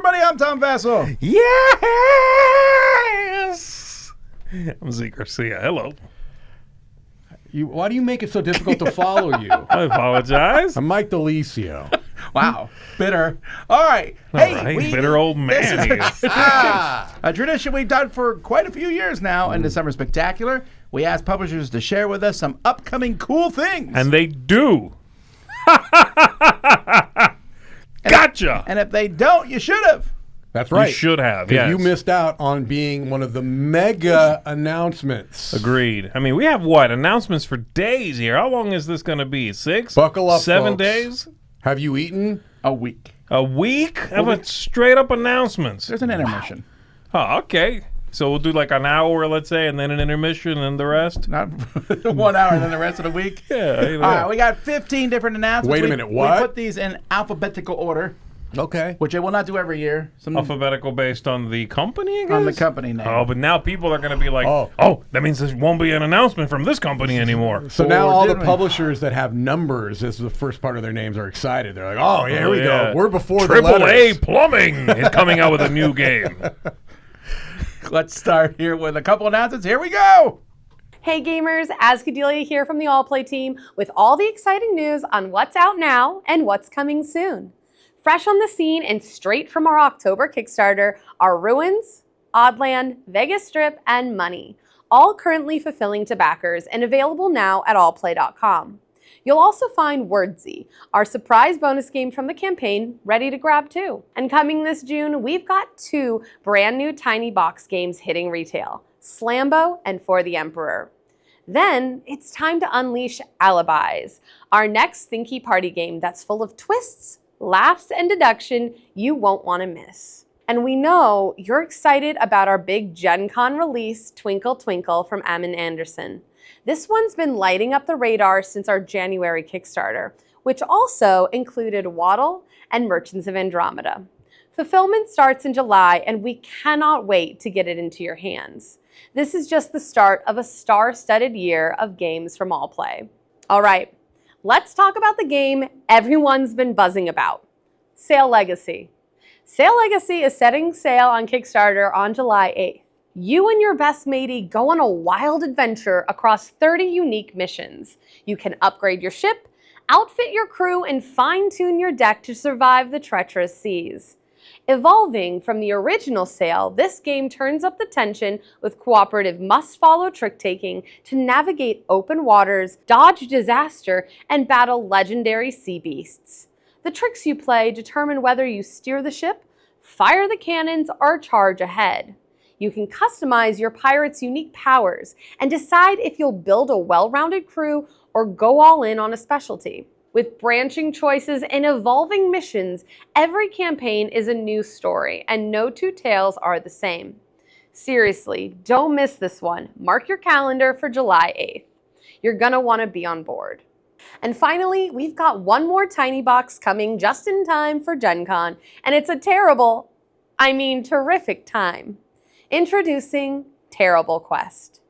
everybody. I'm Tom Vassell. Yes! I'm Zeke Garcia. Hello. Why do you make it so difficult to follow you? I apologize. I'm Mike DeLisio. Wow. Bitter. All right. Bitter old man. This is a tradition we've done for quite a few years now in December Spectacular. We ask publishers to share with us some upcoming cool things. And they do. Gotcha. And if they don't, you should have. That's right. You should have, Because yes. you missed out on being one of the mega announcements. Agreed. I mean, we have announcements for days here. How long is this going to be? 6? Buckle up, 7 folks. days? Have you eaten? A week. A week of straight up announcements. There's an intermission. Oh, okay. So we'll do like an hour, let's say, and then an intermission and the rest? Not 1 hour and then the rest of the week. Yeah. All right, we got 15 different announcements. Wait a minute, what? We put these in alphabetical order, Okay. which I will not do every year. Alphabetical based on the company, I guess? On the company name. Oh, but now people are going to be like, oh, that means there won't be an announcement from this company anymore. So now Or all the didn't we? publishers that have numbers as the first part of their names are excited. They're like, oh, yeah, here we yeah. go. We're before the Triple A letters. Plumbing is coming out with a new game. Let's start here with a couple announcements. Here we go. Hey gamers, Ascadelia here from the Allplay team with all the exciting news on what's out now and what's coming soon. Fresh on the scene and straight from our October Kickstarter are Ruins, Oddland, Vegas Strip, and Money, all currently fulfilling to backers and available now at allplay.com. You'll also find Wordsy, our surprise bonus game from the campaign, ready to grab too. And coming this June, we've got 2 brand new tiny box games hitting retail, Slambo and For the Emperor. Then it's time to unleash Alibis, our next thinky party game that's full of twists, laughs, and deduction you won't want to miss. And we know you're excited about our big Gen Con release, Twinkle Twinkle from Amin Anderson. This one's been lighting up the radar since our January Kickstarter, which also included Waddle and Merchants of Andromeda. Fulfillment starts in July, and we cannot wait to get it into your hands. This is just the start of a star-studded year of games from Allplay. All right, let's talk about the game everyone's been buzzing about, Sail Legacy. Sail Legacy is setting sail on Kickstarter on July 8th. You and your best matey go on a wild adventure across 30 unique missions. You can upgrade your ship, outfit your crew, and fine-tune your deck to survive the treacherous seas. Evolving from the original Sail, this game turns up the tension with cooperative must-follow trick-taking to navigate open waters, dodge disaster, and battle legendary sea beasts. The tricks you play determine whether you steer the ship, fire the cannons, or charge ahead. You can customize your pirate's unique powers and decide if you'll build a well-rounded crew or go all in on a specialty. With branching choices and evolving missions, every campaign is a new story, and no 2 tales are the same. Seriously, don't miss this one. Mark your calendar for July 8th. You're gonna wanna be on board. And finally, we've got one more tiny box coming just in time for Gen Con, and it's a terrific time. Introducing Terrible Quest.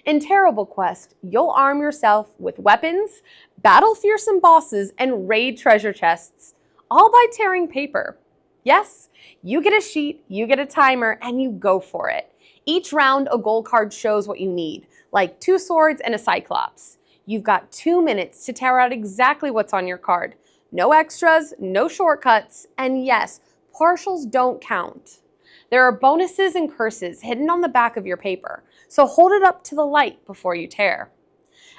In Terrible Quest, you'll arm yourself with weapons, battle fearsome bosses, and raid treasure chests, all by tearing paper. Yes, you get a sheet, you get a timer, and you go for it. Each round, a goal card shows what you need, like 2 swords and a cyclops. You've got 2 minutes to tear out exactly what's on your card. No extras, no shortcuts, and yes, partials don't count. There are bonuses and curses hidden on the back of your paper, so hold it up to the light before you tear.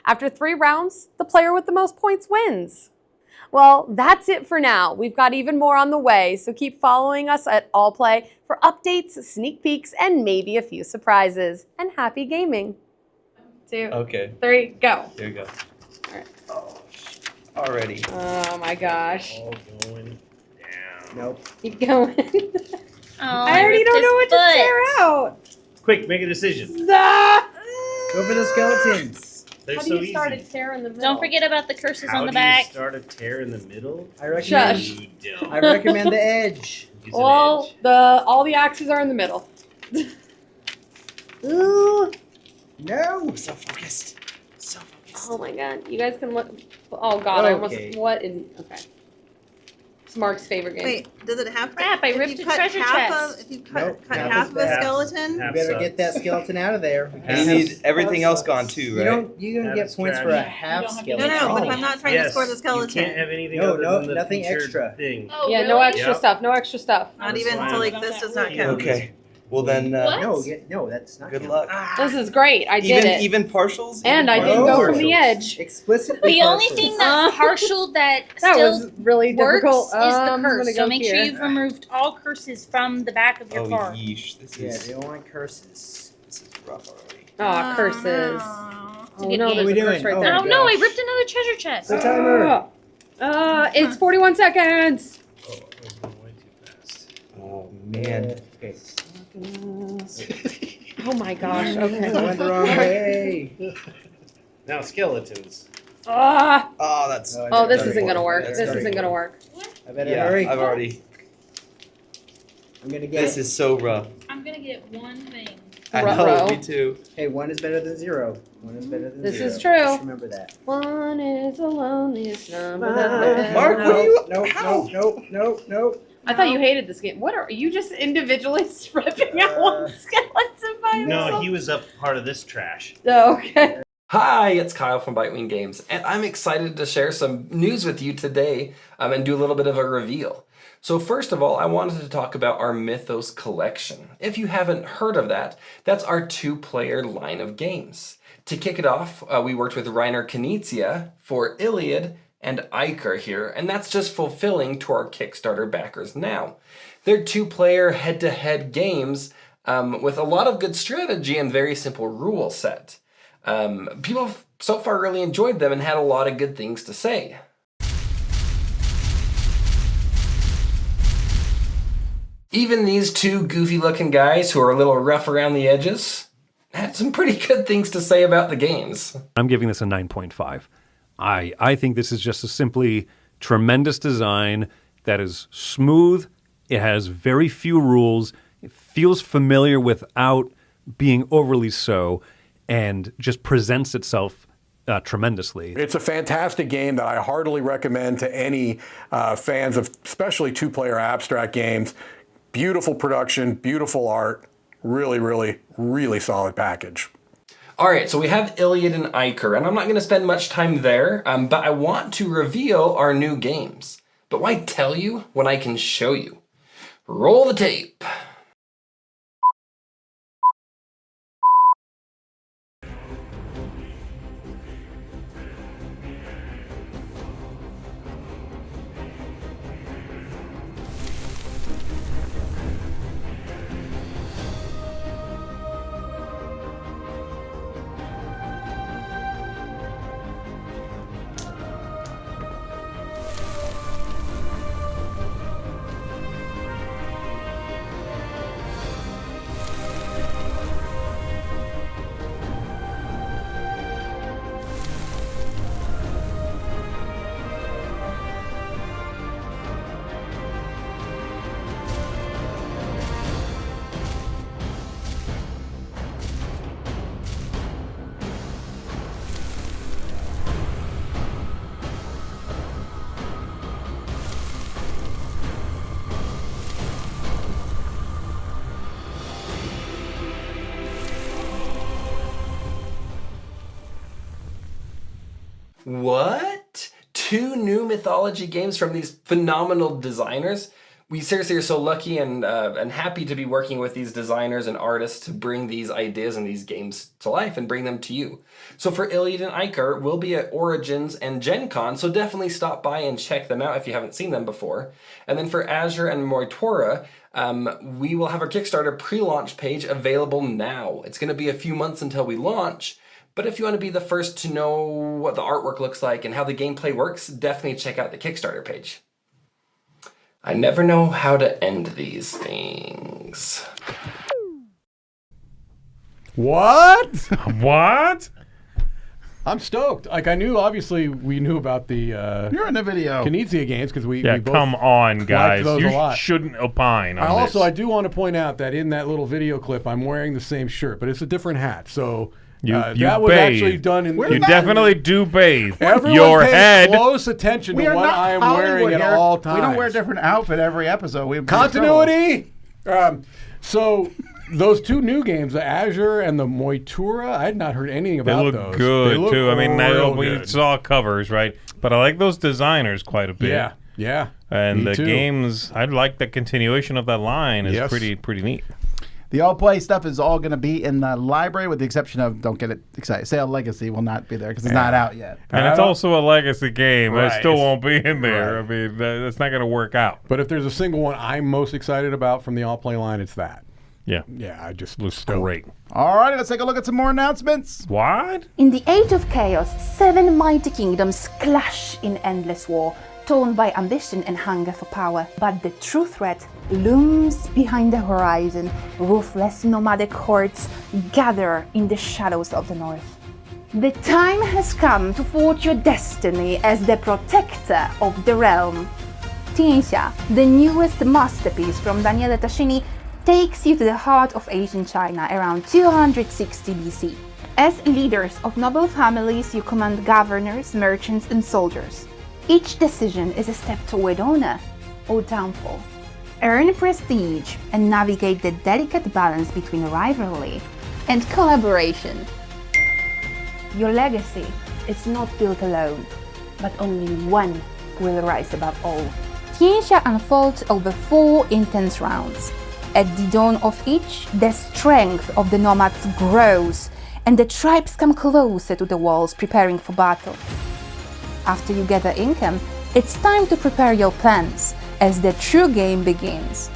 After 3 rounds, the player with the most points wins. Well, that's it for now. We've got even more on the way, so keep following us at Allplay for updates, sneak peeks, and maybe a few surprises. And happy gaming. 1, 2, 3, go. There you go. All right. Oh, already. Oh my gosh. All going down. Nope. Keep going. Oh, I already don't know what to tear out. Quick, make a decision. Ah! Go for the skeletons. They're How so do you easy. start a tear in the middle? Don't forget about the curses How on the do you back. start a tear in the middle? I recommend. Shush. You don't. I recommend the edge. Use an Well, edge. all the axes are in the middle. Ooh. No. So focused. So focused. Oh my god, you guys can look. Oh god, I Okay. almost. What is. Okay. It's Mark's favorite game. Wait, does it have to? Crap, I if ripped you a cut treasure half chest. Of, if you cut, Nope, cut half half is of a half. skeleton, Half You better sucks. get that skeleton out of there. You need everything else gone too, right? You don't That get is points trash. for a You half don't have to no, skeleton. no. But Oh. if I'm not trying to score the skeleton, You can't have anything No, other no, than the nothing featured extra. thing. Oh, Yeah, really? no extra Yep. stuff. No extra stuff. not That's even fine. so like Not this that does not rule. count. Okay. Well then, What? No, that's not. good count. luck. This is great. I did it. Even partials. And I Even didn't No. go from the edge. Explicitly. The only partials. thing that partial that That still was really works difficult. is the I'm gonna curse. go So make sure here. you've removed all curses from the back of your Oh card. yeesh, this Yeah, is they don't want curses. rough already. Aw, curses. It's a Oh good no, game. there's we a curse doing? right Oh, there. Oh no, I gosh. ripped another treasure chest. The timer. It's 41 seconds. Oh, I was going way too fast. Oh man. Okay. Oh my gosh. Went Okay. the wrong way. Now skeletons. Ah. Oh, that's. Oh, this That's isn't gonna horrible. work. That's This very isn't gonna horrible. work. I better Yeah, hurry. I've already. I'm gonna get. This is so rough. I'm gonna get one thing. I Ruh-roh. know, me too. Hey, one is better than zero. One is better than This zero. is true. Just remember that. One is the loneliest number. that Mark, there- what are you? Nope, How? nope. I thought you hated this game. What are you just individually ripping out one skeleton by yourself? No, he was up part of this trash. Oh, okay. Hi, it's Kyle from Bitewing Games, and I'm excited to share some news with you today and do a little bit of a reveal. So first of all, I wanted to talk about our Mythos collection. If you haven't heard of that, that's our 2-player line of games. To kick it off, we worked with Reiner Knizia for Iliad and Iker here, and that's just fulfilling to our Kickstarter backers now. They're 2-player head-to-head games with a lot of good strategy and very simple rule set. People have so far really enjoyed them and had a lot of good things to say. Even these 2 goofy-looking guys who are a little rough around the edges had some pretty good things to say about the games. I'm giving this a 9.5. I think this is just a simply tremendous design that is smooth. It has very few rules. It feels familiar without being overly so, and just presents itself tremendously. It's a fantastic game that I heartily recommend to any fans of especially 2-player abstract games. Beautiful production, beautiful art, really solid package. All right, so we have Iliad and Iker, and I'm not going to spend much time there, but I want to reveal our new games. But why tell you when I can show you? Roll the tape. What? 2 new mythology games from these phenomenal designers? We seriously are so lucky and happy to be working with these designers and artists to bring these ideas and these games to life and bring them to you. So for Iliad and Iker, we'll be at Origins and Gen Con, so definitely stop by and check them out if you haven't seen them before. And then for Azure and Moitora, we will have our Kickstarter pre-launch page available now. It's going to be a few months until we launch, but if you want to be the first to know what the artwork looks like and how the gameplay works, definitely check out the Kickstarter page. I never know how to end these things. What? What? I'm stoked. Like, I knew, obviously, we knew about the You're in the video. Knizia games because we Yeah, both come on, liked guys. those You a lot. shouldn't opine on I this. do want to point out that in that little video clip, I'm wearing the same shirt, but it's a different hat. So You that was bathe. actually done in. You definitely do bathe. Everyone Your pays head. close attention We to are what not I am Hollywood wearing at here. all times. We don't wear a different outfit every episode. We have Continuity. So those two new games, the Azure and the Moitura, I had not heard anything They about look those. good They look too. I mean, real we good. saw covers, right? But I like those designers quite a bit. Yeah, yeah. And Me the too. games, I like the continuation of that line. Is Yes. pretty neat. The all-play stuff is all going to be in the library, with the exception of, don't get it excited, Sail Legacy will not be there because it's not out yet. And it's also a legacy game. It Right. still won't be in there. Right. I mean, that's not going to work out. But if there's a single one I'm most excited about from the All Play line, it's that. Yeah. Yeah, I just Looks stoked. great. All right, let's take a look at some more announcements. What? In the age of chaos, 7 mighty kingdoms clash in endless war, torn by ambition and hunger for power. But the true threat looms behind the horizon. Ruthless nomadic hordes gather in the shadows of the north. The time has come to forge your destiny as the protector of the realm. Tianxia, the newest masterpiece from Daniele Tascini, takes you to the heart of ancient China around 260 BC. As leaders of noble families, you command governors, merchants, and soldiers. Each decision is a step toward honor or downfall. Earn prestige and navigate the delicate balance between rivalry and collaboration. Your legacy is not built alone, but only one will rise above all. Tianxia unfolds over 4 intense rounds. At the dawn of each, the strength of the nomads grows, and the tribes come closer to the walls, preparing for battle. After you gather income, it's time to prepare your plans as the true game begins.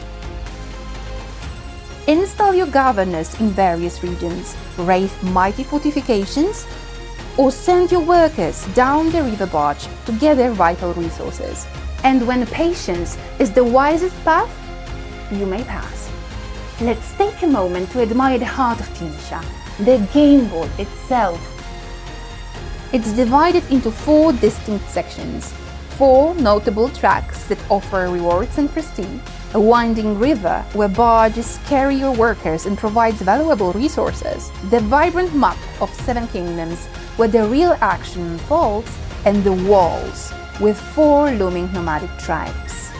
Install your governors in various regions, raise mighty fortifications, or send your workers down the river barge to gather vital resources. And when patience is the wisest path, you may pass. Let's take a moment to admire the heart of Tianxia, the game board itself. It's divided into 4 distinct sections, 4 notable tracks that offer rewards and prestige, a winding river where barges carry your workers and provides valuable resources, the vibrant map of 7 kingdoms where the real action unfolds, and the walls with 4 looming nomadic tribes.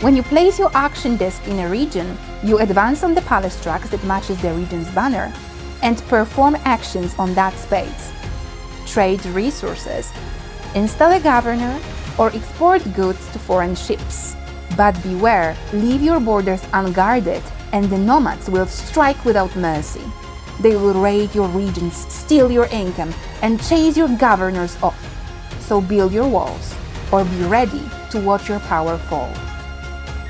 When you place your action disc in a region, you advance on the palace tracks that matches the region's banner and perform actions on that space. Trade resources, install a governor, or export goods to foreign ships. But beware, leave your borders unguarded and the nomads will strike without mercy. They will raid your regions, steal your income, and chase your governors off. So build your walls, or be ready to watch your power fall.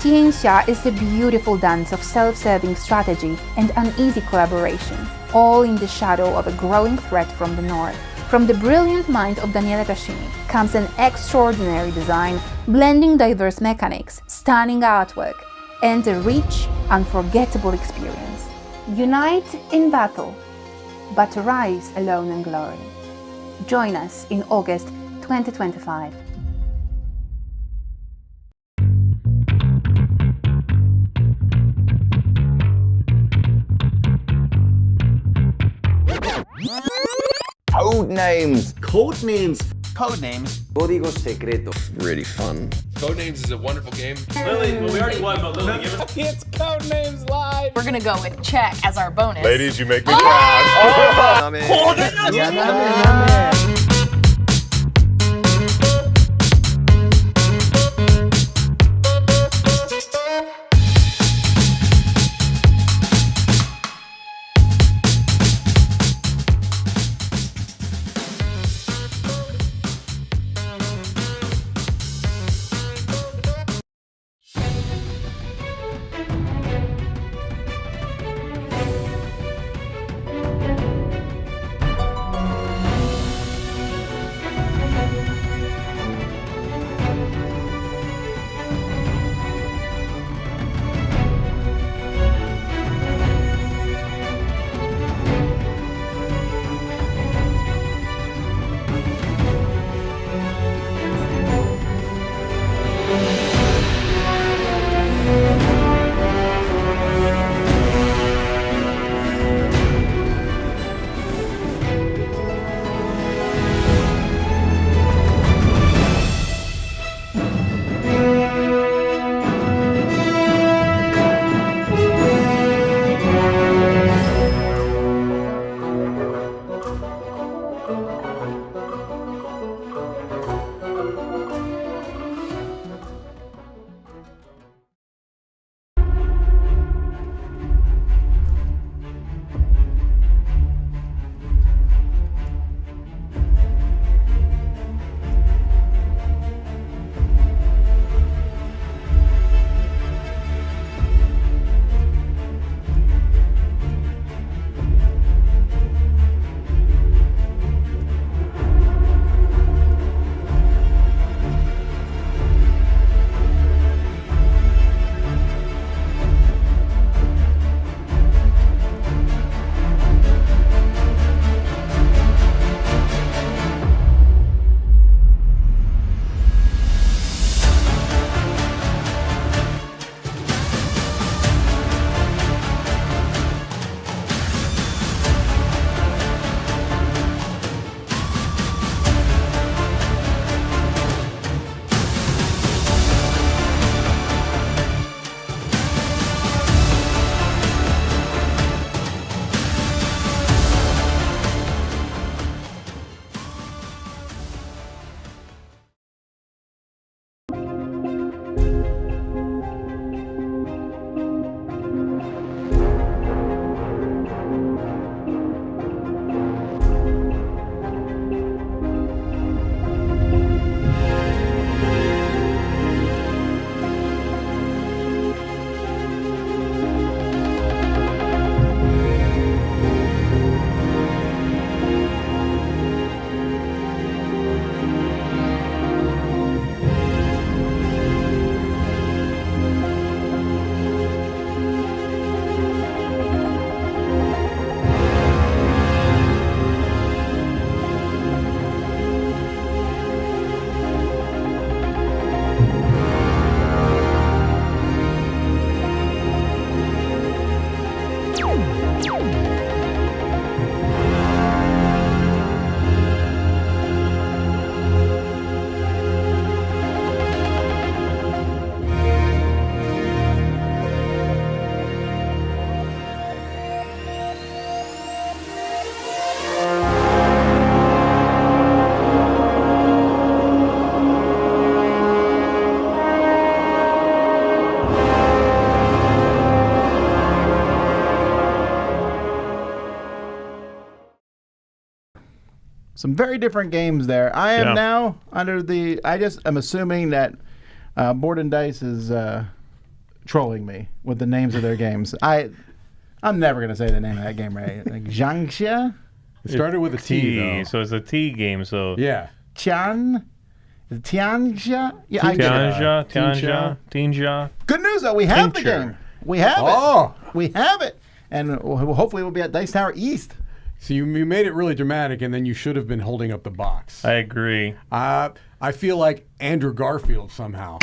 Tianxia is a beautiful dance of self-serving strategy and uneasy collaboration, all in the shadow of a growing threat from the north. From the brilliant mind of Daniele Tascini comes an extraordinary design, blending diverse mechanics, stunning artwork, and a rich, unforgettable experience. Unite in battle, but rise alone in glory. Join us in August 2025. Codenames. Codenames. Codenames. Código secreto. Really fun. Codenames is a wonderful game. Lily, well, we already won, but Lily, give it. It's Codenames Live. We're gonna go with check as our bonus. Ladies, you make me proud. Some very different games there. I am Yeah. now under the. I'm assuming that Board and Dice is trolling me with the names of their games. I'm never gonna say the name of that game right. Like Zhangxia. It started with a T, though. So it's a T game. So Yeah. Tianxia. Yeah, I get it. Tianxia. Good news though, we have the Tincture. game. We have Oh. it. We have it, and hopefully we'll be at Dice Tower East. So you made it really dramatic, and then you should have been holding up the box. I agree. I feel like Andrew Garfield somehow.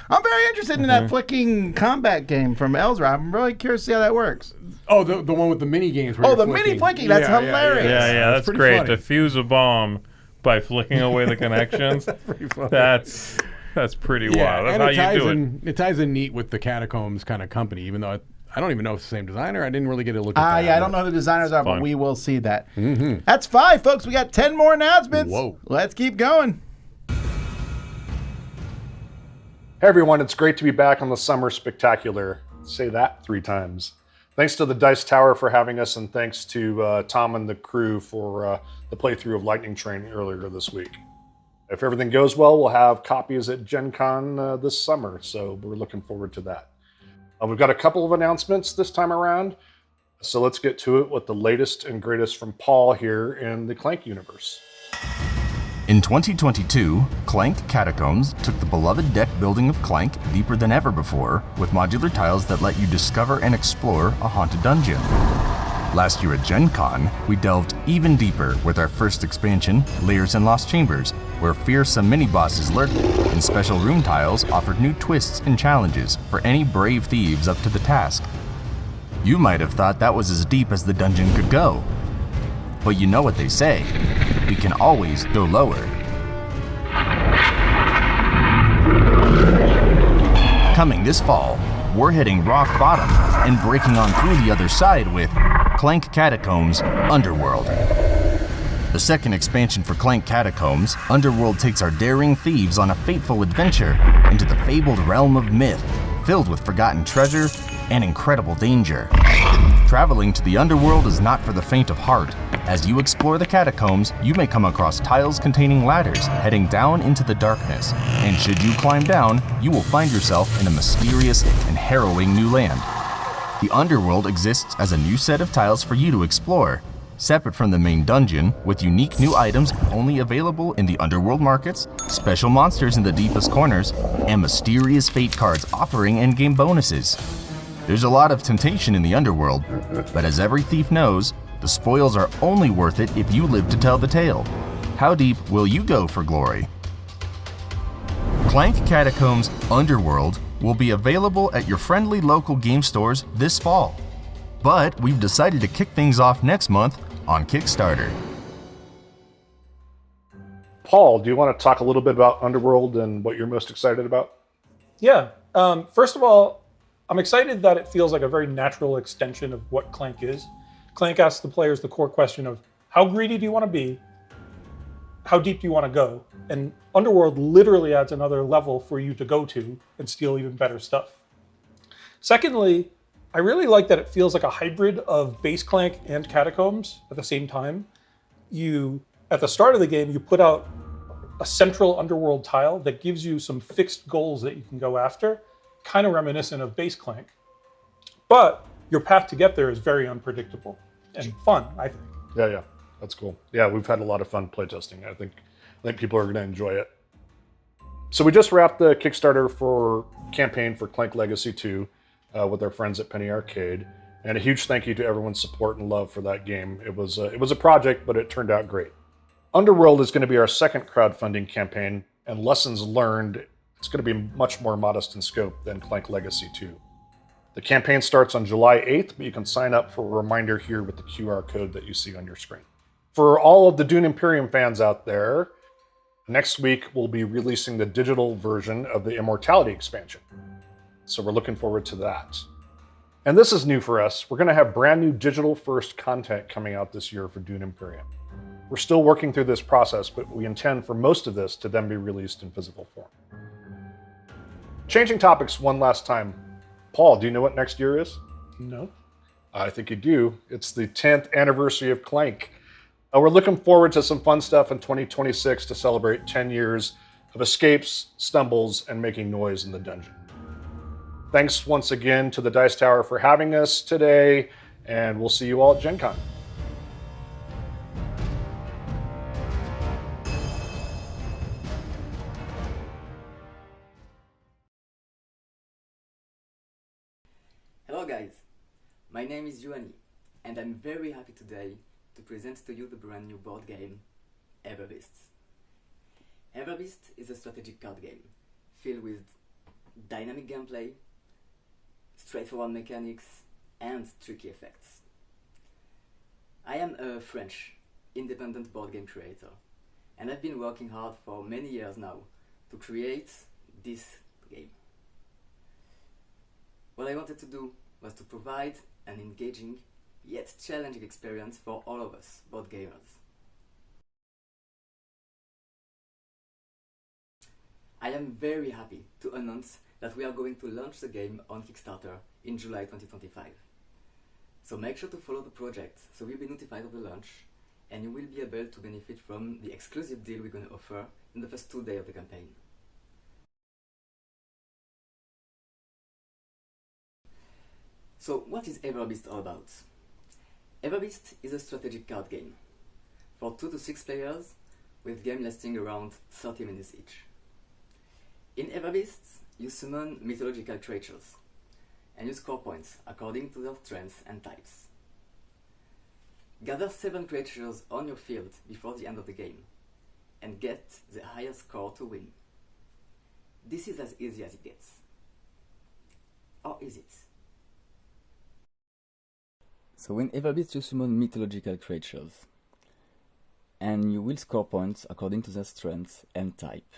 I'm very interested in that flicking combat game from Elzra. I'm really curious to see how that works. Oh, the one with the mini games. Where Oh, you're the mini flicking. That's hilarious. Yeah, that's pretty great. funny. Defuse a bomb by flicking away the connections. That's pretty wild. That's and how you do it. It ties in neat with the Catacombs kind of company, even though I don't even know if it's the same designer. I didn't really get a look at that. Yeah, I don't know who the designers are, but fun. we will see that. Mm-hmm. That's 5, folks. We got 10 more announcements. Whoa. Let's keep going. Hey everyone, it's great to be back on the Summer Spectacular. Say that 3 times. Thanks to the Dice Tower for having us, and thanks to Tom and the crew for the playthrough of Lightning Train earlier this week. If everything goes well, we'll have copies at Gen Con this summer, so we're looking forward to that. We've got a couple of announcements this time around, so let's get to it with the latest and greatest from Paul here in the Clank universe. In 2022, Clank Catacombs took the beloved deck building of Clank deeper than ever before, with modular tiles that let you discover and explore a haunted dungeon. Last year at Gen Con, we delved even deeper with our first expansion, Layers and Lost Chambers, where fearsome mini-bosses lurked, and special room tiles offered new twists and challenges for any brave thieves up to the task. You might have thought that was as deep as the dungeon could go. But you know what they say, we can always go lower. Coming this fall, we're hitting rock bottom and breaking on through the other side with Clank Catacombs Underworld. The second expansion for Clank Catacombs, Underworld takes our daring thieves on a fateful adventure into the fabled realm of myth, filled with forgotten treasure and incredible danger. Traveling to the Underworld is not for the faint of heart. As you explore the catacombs, you may come across tiles containing ladders heading down into the darkness, and should you climb down, you will find yourself in a mysterious and harrowing new land. The Underworld exists as a new set of tiles for you to explore, separate from the main dungeon, with unique new items only available in the Underworld markets, special monsters in the deepest corners, and mysterious fate cards offering endgame bonuses. There's a lot of temptation in the Underworld, but as every thief knows, the spoils are only worth it if you live to tell the tale. How deep will you go for glory? Clank Catacombs Underworld will be available at your friendly local game stores this fall. But we've decided to kick things off next month on Kickstarter. Paul, do you want to talk a little bit about Underworld and what you're most excited about? Yeah. First of all, I'm excited that it feels like a very natural extension of what Clank is. Clank asks the players the core question of how greedy do you want to be? How deep do you want to go? And Underworld literally adds another level for you to go to and steal even better stuff. Secondly, I really like that it feels like a hybrid of base Clank and Catacombs at the same time. At the start of the game, you put out a central Underworld tile that gives you some fixed goals that you can go after, kind of reminiscent of base Clank. But your path to get there is very unpredictable and fun, I think. Yeah, that's cool. Yeah, we've had a lot of fun playtesting. I think people are going to enjoy it. So we just wrapped the Kickstarter for campaign for Clank Legacy 2 with our friends at Penny Arcade, and a huge thank you to everyone's support and love for that game. It was a project, but it turned out great. Underworld is going to be our second crowdfunding campaign, and lessons learned, it's going to be much more modest in scope than Clank Legacy 2. The campaign starts on July 8th, but you can sign up for a reminder here with the QR code that you see on your screen. For all of the Dune Imperium fans out there, next week we'll be releasing the digital version of the Immortality expansion. So we're looking forward to that. And this is new for us. We're going to have brand new digital-first content coming out this year for Dune Imperium. We're still working through this process, but we intend for most of this to then be released in physical form. Changing topics one last time. Paul, do you know what next year is? No. I think you do. It's the 10th anniversary of Clank. We're looking forward to some fun stuff in 2026 to celebrate 10 years of escapes, stumbles, and making noise in the dungeon. Thanks once again to the Dice Tower for having us today, and we'll see you all at Gen Con. Hello guys, my name is Joanny, and I'm very happy today to present to you the brand new board game, Everbeasts. Everbeasts is a strategic card game filled with dynamic gameplay, straightforward mechanics, and tricky effects. I am a French independent board game creator, and I've been working hard for many years now to create this game. What I wanted to do was to provide an engaging yet challenging experience for all of us board gamers. I am very happy to announce that we are going to launch the game on Kickstarter in July 2025. So make sure to follow the project so you'll be notified of the launch, and you will be able to benefit from the exclusive deal we're going to offer in the first 2 days of the campaign. So what is Everbeasts all about? Everbeasts is a strategic card game for 2 to 6 players with game lasting around 30 minutes each. In Everbeasts, you summon mythological creatures and you score points according to their strengths and types. Gather 7 creatures on your field before the end of the game and get the highest score to win. This is as easy as it gets. Or is it? So in Everbeasts you summon mythological creatures, and you will score points according to their strength and type.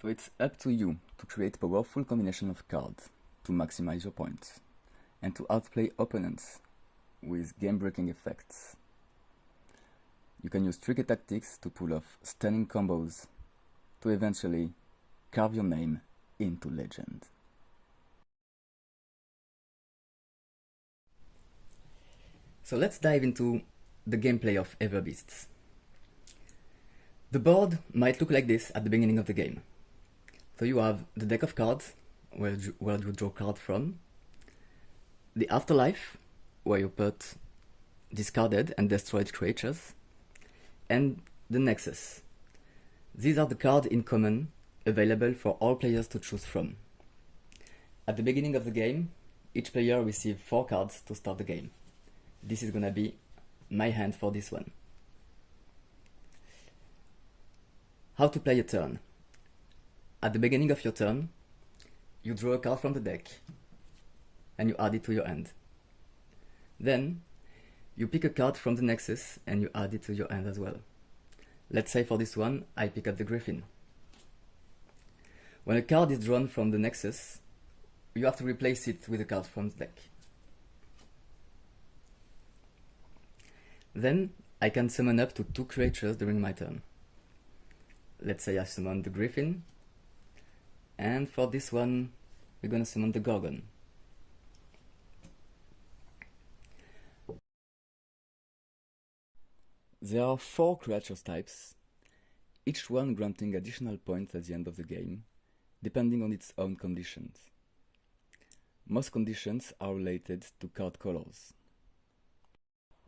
So it's up to you to create a powerful combination of cards to maximize your points, and to outplay opponents with game-breaking effects. You can use tricky tactics to pull off stunning combos to eventually carve your name into legend. So let's dive into the gameplay of Everbeasts. The board might look like this at the beginning of the game. So you have the deck of cards, where you draw cards from, the afterlife, where you put discarded and destroyed creatures, and the nexus. These are the cards in common available for all players to choose from. At the beginning of the game, each player receives 4 cards to start the game. This is gonna be my hand for this one. How to play a turn. At the beginning of your turn, you draw a card from the deck and you add it to your hand. Then, you pick a card from the Nexus and you add it to your hand as well. Let's say for this one, I pick up the Griffin. When a card is drawn from the Nexus, you have to replace it with a card from the deck. Then, I can summon up to 2 creatures during my turn. Let's say I summon the Griffin, and for this one, we're gonna summon the Gorgon. There are 4 creature types, each one granting additional points at the end of the game, depending on its own conditions. Most conditions are related to card colors.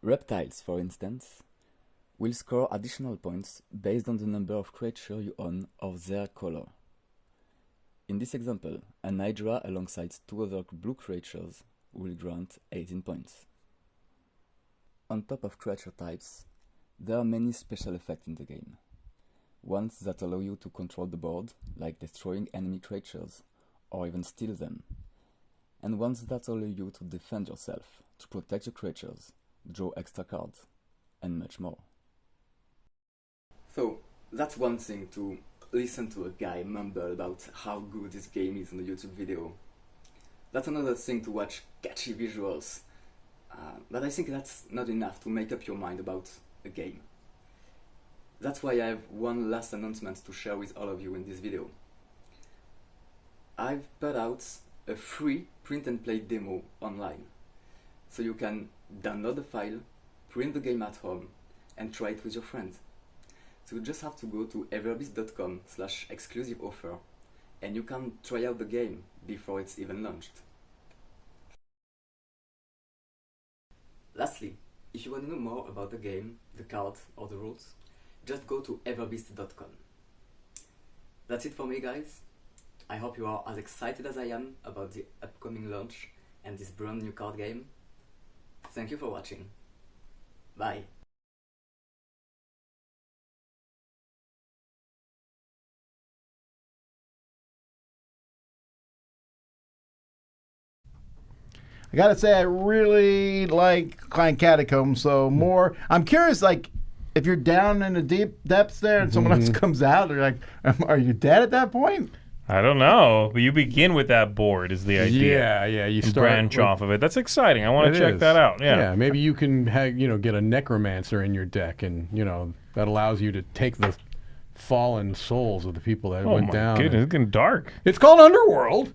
Reptiles, for instance, will score additional points based on the number of creatures you own of their color. In this example, an Hydra alongside 2 other blue creatures will grant 18 points. On top of creature types, there are many special effects in the game. Ones that allow you to control the board, like destroying enemy creatures, or even steal them. And ones that allow you to defend yourself, to protect your creatures, draw extra cards, and much more. So, that's one thing to listen to a guy mumble about how good this game is in a YouTube video. That's another thing to watch catchy visuals. But I think that's not enough to make up your mind about a game. That's why I have one last announcement to share with all of you in this video. I've put out a free print and play demo online. So you can download the file, print the game at home, and try it with your friends. So you just have to go to everbeasts.com/exclusive offer, and you can try out the game before it's even launched. Lastly, if you want to know more about the game, the cards, or the rules, just go to everbeasts.com. That's it for me, guys. I hope you are as excited as I am about the upcoming launch and this brand new card game. Thank you for watching. Bye. I gotta say, I really like Clank Catacombs. So more, I'm curious, like, if you're down in the deep depths there and someone else comes out, they're like, are you dead at that point? I don't know, but you begin with that board is the idea. Yeah, you and start branch with- off of it. That's exciting. I want It to check is. that out. Yeah. maybe you can get a necromancer in your deck, and that allows you to take the fallen souls of the people that Oh went my down. goodness, it's getting dark. It's called Underworld.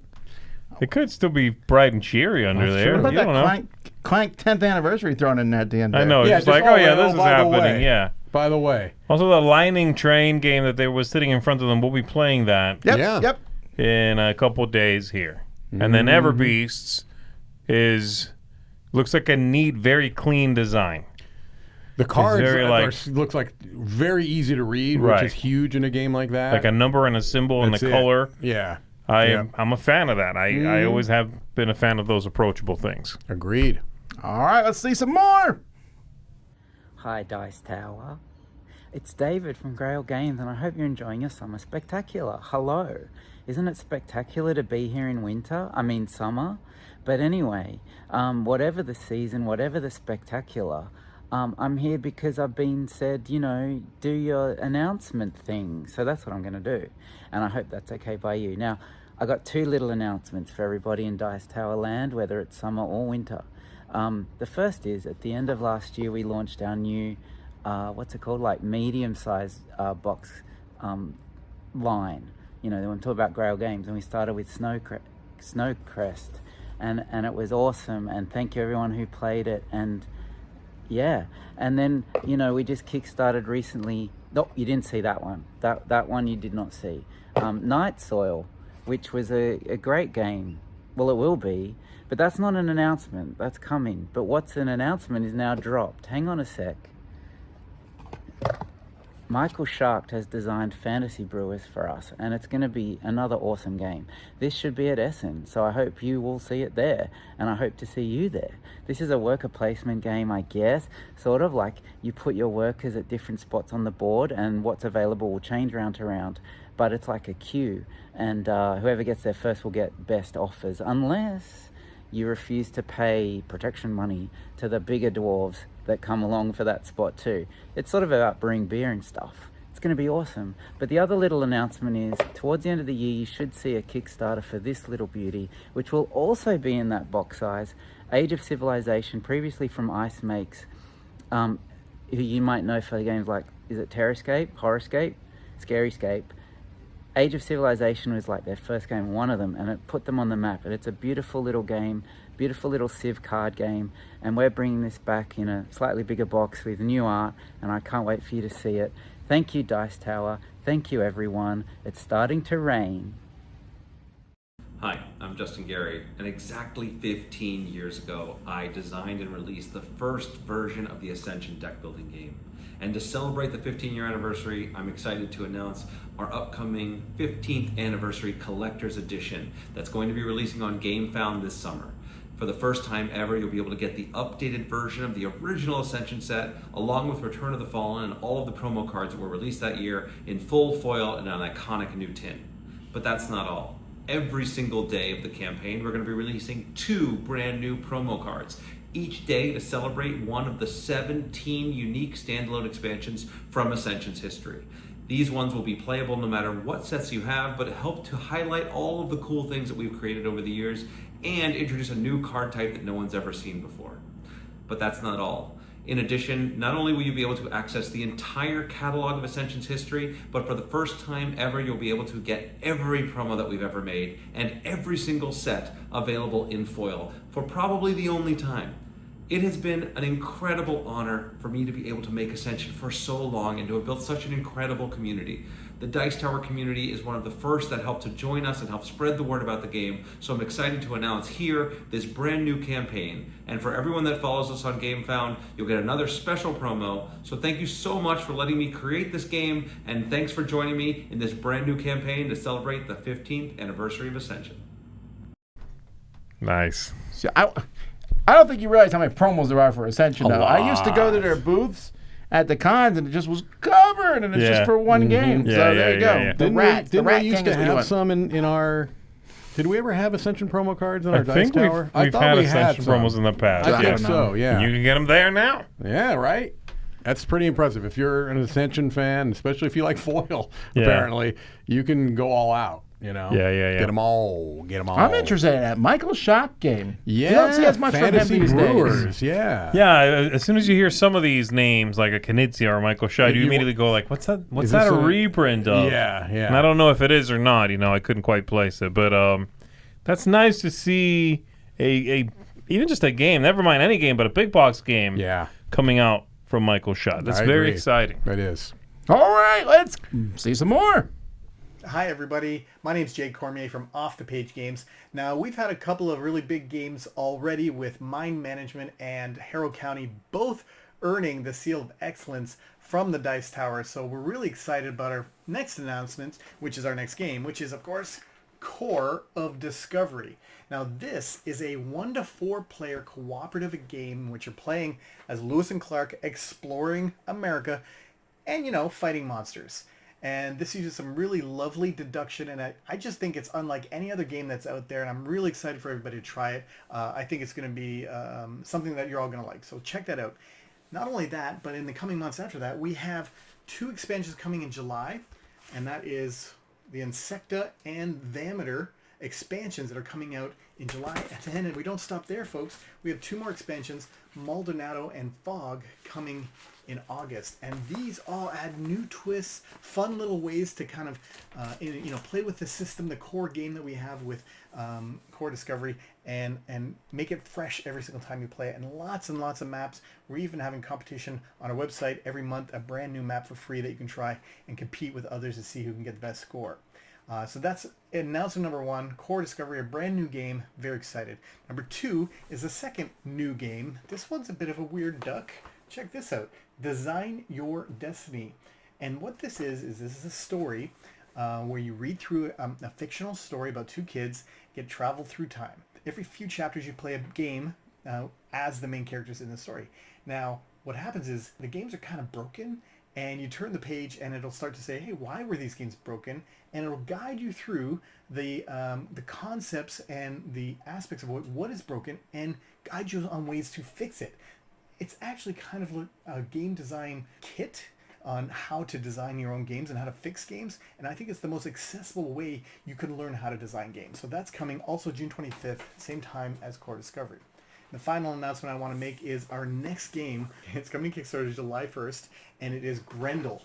It could still be bright and cheery under there. What about You that don't know. Clank 10th anniversary thrown in there at the end? I there? know. It's just like, oh yeah, this is by the happening. way. Yeah. By the way. Also, the Lightning Train game that they was sitting in front of them, we'll be playing that. Yep. In a couple days here, and then Everbeasts looks like a neat, very clean design. The cards very looks like very easy to read, Right. which is huge in a game like that. Like a number and a symbol and That's the it. color. Yeah. I'm a fan of that. I always have been a fan of those approachable things. Agreed. All right, let's see some more. Hi, Dice Tower. It's David from Grail Games, and I hope you're enjoying your summer spectacular. Hello. Isn't it spectacular to be here in winter? I mean summer. But anyway, whatever the season, whatever the spectacular, I'm here because I've been said, do your announcement thing. So that's what I'm going to do. And I hope that's okay by you. Now, I got two little announcements for everybody in Dice Tower land, whether it's summer or winter. The first is, at the end of last year, we launched our new, like medium-sized box line. I'm talking about Grail Games, and we started with Snowcrest, and it was awesome, and thank you everyone who played it, and yeah, and then, we just kickstarted recently. No, you didn't see that one. That one you did not see. Night Soil, which was a great game. Well, it will be, but that's not an announcement. That's coming. But what's an announcement is now dropped. Hang on a sec. Michael Shark has designed Fantasy Brewers for us, and it's going to be another awesome game. This should be at Essen, so I hope you will see it there, and I hope to see you there. This is a worker placement game, I guess, sort of like you put your workers at different spots on the board, and what's available will change round to round, but it's like a queue, and whoever gets there first will get best offers, unless you refuse to pay protection money to the bigger dwarves that come along for that spot too. It's sort of about brewing beer and stuff. It's going to be awesome. But the other little announcement is, towards the end of the year, you should see a Kickstarter for this little beauty, which will also be in that box size. Age of Civilization, previously from Ice Makes, who you might know for games like, is it Terrorscape, Horrorscape, Scaryscape? Age of Civilization was like their first game, one of them, and it put them on the map. And it's a beautiful little game, beautiful little Civ card game, and we're bringing this back in a slightly bigger box with new art, and I can't wait for you to see it. Thank you, Dice Tower. Thank you, everyone. It's starting to rain. Hi, I'm Justin Gary, and exactly 15 years ago, I designed and released the first version of the Ascension deck building game. And to celebrate the 15-year anniversary, I'm excited to announce our upcoming 15th anniversary collector's edition that's going to be releasing on GameFound this summer. For the first time ever, you'll be able to get the updated version of the original Ascension set, along with Return of the Fallen and all of the promo cards that were released that year in full foil and an iconic new tin. But that's not all. Every single day of the campaign, we're going to be releasing 2 brand new promo cards, each day to celebrate one of the 17 unique standalone expansions from Ascension's history. These ones will be playable no matter what sets you have, but help to highlight all of the cool things that we've created over the years and introduce a new card type that no one's ever seen before. But that's not all. In addition, not only will you be able to access the entire catalog of Ascension's history, but for the first time ever, you'll be able to get every promo that we've ever made and every single set available in foil for probably the only time. It has been an incredible honor for me to be able to make Ascension for so long and to have built such an incredible community. The Dice Tower community is one of the first that helped to join us and help spread the word about the game, so I'm excited to announce here this brand new campaign. And for everyone that follows us on GameFound, you'll get another special promo. So thank you so much for letting me create this game, and thanks for joining me in this brand new campaign to celebrate the 15th anniversary of Ascension. Nice. So I don't think you realize how many promos there are for Ascension, though. I used to go to their booths at the cons, and it just was covered, and it's just for one game. So there you go. Didn't we used to have some in our... Did we ever have Ascension promo cards in our Dice Tower? We've had Ascension promos in the past. I think so, yeah. You can get them there now. Yeah, right? That's pretty impressive. If you're an Ascension fan, especially if you like foil, apparently, you can go all out. You know, Get them all. I'm interested in that Michael Schock game. Yeah, you don't see as much Fantasy from him these Brewers. days. Yeah. As soon as you hear some of these names, like a Knizia or Michael Schock, you immediately go like, "What's that? What's that a reprint of?" Yeah. And I don't know if it is or not. You know, I couldn't quite place it, but that's nice to see a even just a game. Never mind any game, but a big box game. Coming out from Michael Schock. That's very exciting. It is. All right, let's see some more. Hi everybody, my name is Jake Cormier from Off the Page Games. Now we've had a couple of really big games already with Mind Management and Harrow County both earning the Seal of Excellence from the Dice Tower. So we're really excited about our next announcement, which is our next game, which is of course Core of Discovery. Now this is a 1 to 4 player cooperative game in which you're playing as Lewis and Clark exploring America and, you know, fighting monsters. And this uses some really lovely deduction, and I just think it's unlike any other game that's out there, and I'm really excited for everybody to try it. I think it's going to be something that you're all going to like, so check that out. Not only that, but in the coming months after that, we have 2 expansions coming in July, and that is the Insecta and Vameter expansions that are coming out in July. And then we don't stop there, folks. We have 2 more expansions, Maldonado and Fog, coming in August, and these all add new twists, fun little ways to kind of play with the system, the core game that we have with Core Discovery, and make it fresh every single time you play it. And lots of maps. We're even having competition on our website every month, a brand new map for free that you can try and compete with others to see who can get the best score. So that's announcement number 1, Core Discovery, a brand new game. Very excited. Number 2 is the second new game. This one's a bit of a weird duck. Check this out. Design Your Destiny. And what this is this is a story where you read through a fictional story about 2 kids get travel through time. Every few chapters you play a game as the main characters in the story. Now, what happens is the games are kind of broken, and you turn the page and it'll start to say, hey, why were these games broken? And it'll guide you through the concepts and the aspects of what is broken and guide you on ways to fix it. It's actually kind of a game design kit on how to design your own games and how to fix games, and I think it's the most accessible way you can learn how to design games. So that's coming also June 25th, same time as Core Discovery. The final announcement I want to make is our next game. It's coming to Kickstarter July 1st, and it is Grendel,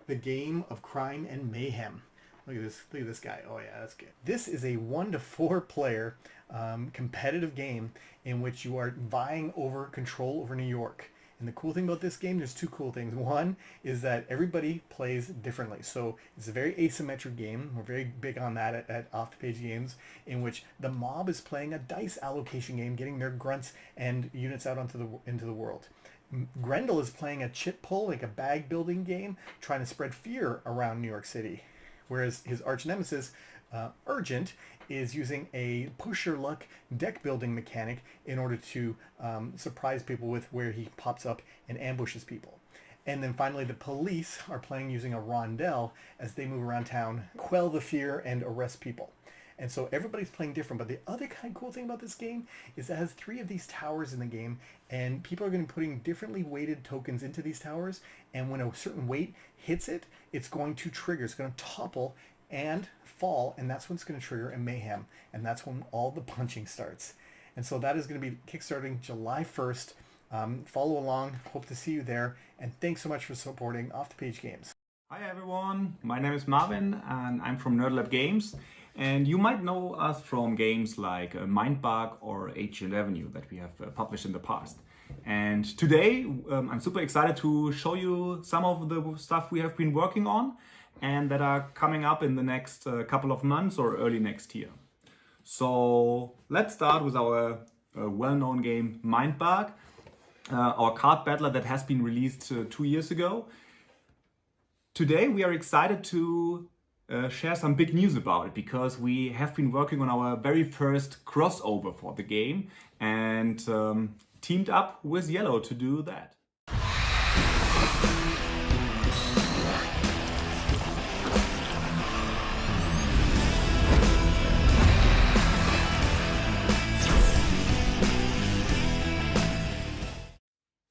the game of crime and mayhem. Look at this guy. Oh yeah, that's good. This is a 1 to 4 player competitive game in which you are vying over control over New York. And the cool thing about this game, there's 2 cool things. One is that everybody plays differently. So it's a very asymmetric game. We're very big on that at Off the Page Games, in which the mob is playing a dice allocation game, getting their grunts and units out into the world. Grendel is playing a chit pull, like a bag building game, trying to spread fear around New York City. Whereas his arch nemesis, Urgent, is using a push your luck deck building mechanic in order to surprise people with where he pops up and ambushes people. And then finally the police are playing using a rondel as they move around town, quell the fear and arrest people. And so everybody's playing different, but the other kind of cool thing about this game is it has 3 of these towers in the game, and people are going to be putting differently weighted tokens into these towers, and when a certain weight hits it, it's going to trigger, it's going to topple and fall, and that's when it's going to trigger a mayhem, and that's when all the punching starts. And so that is going to be kickstarting July 1st. Follow along, hope to see you there, and thanks so much for supporting Off the Page Games. Hi everyone, my name is Marvin and I'm from Nerdlab Games, and you might know us from games like Mindbug or Ancient Avenue that we have published in the past. And today, I'm super excited to show you some of the stuff we have been working on and that are coming up in the next couple of months or early next year. So let's start with our well-known game Mindwork, our card battler that has been released 2 years ago. Today we are excited to share some big news about it because we have been working on our very first crossover for the game and teamed up with Yellow to do that.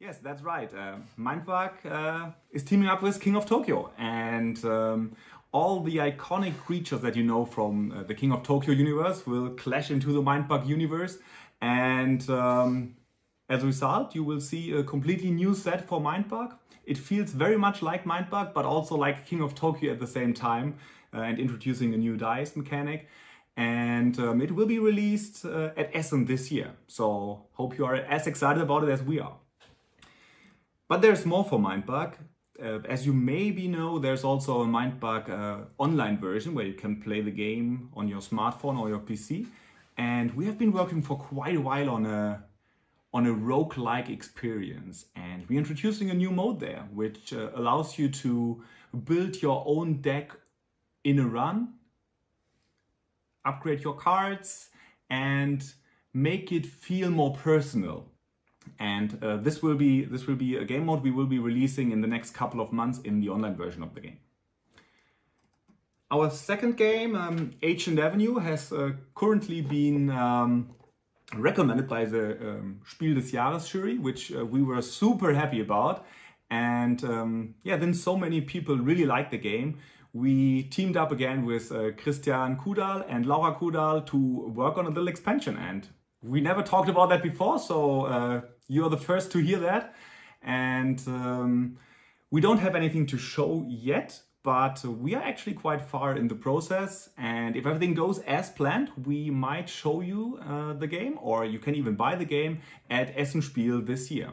Yes, that's right. Mindwork is teaming up with King of Tokyo, and all the iconic creatures that you know from the King of Tokyo universe will clash into the Mindwork universe, and as a result, you will see a completely new set for Mindwork. It feels very much like Mindwork, but also like King of Tokyo at the same time, and introducing a new dice mechanic. And it will be released at Essen this year. So hope you are as excited about it as we are. But there's more for Mindwork. As you maybe know, there's also a Mindwork online version where you can play the game on your smartphone or your PC. And we have been working for quite a while on a roguelike experience. And we're introducing a new mode there, which allows you to build your own deck in a run, upgrade your cards, and make it feel more personal. And this will be a game mode we will be releasing in the next couple of months in the online version of the game. Our second game, Ancient Avenue, has currently been recommended by the Spiel des Jahres jury, which we were super happy about. And then so many people really like the game. We teamed up again with Christian Kudal and Laura Kudal to work on a little expansion. And we never talked about that before, so you're the first to hear that. And we don't have anything to show yet, but we are actually quite far in the process. And if everything goes as planned, we might show you the game, or you can even buy the game at Essen Spiel this year.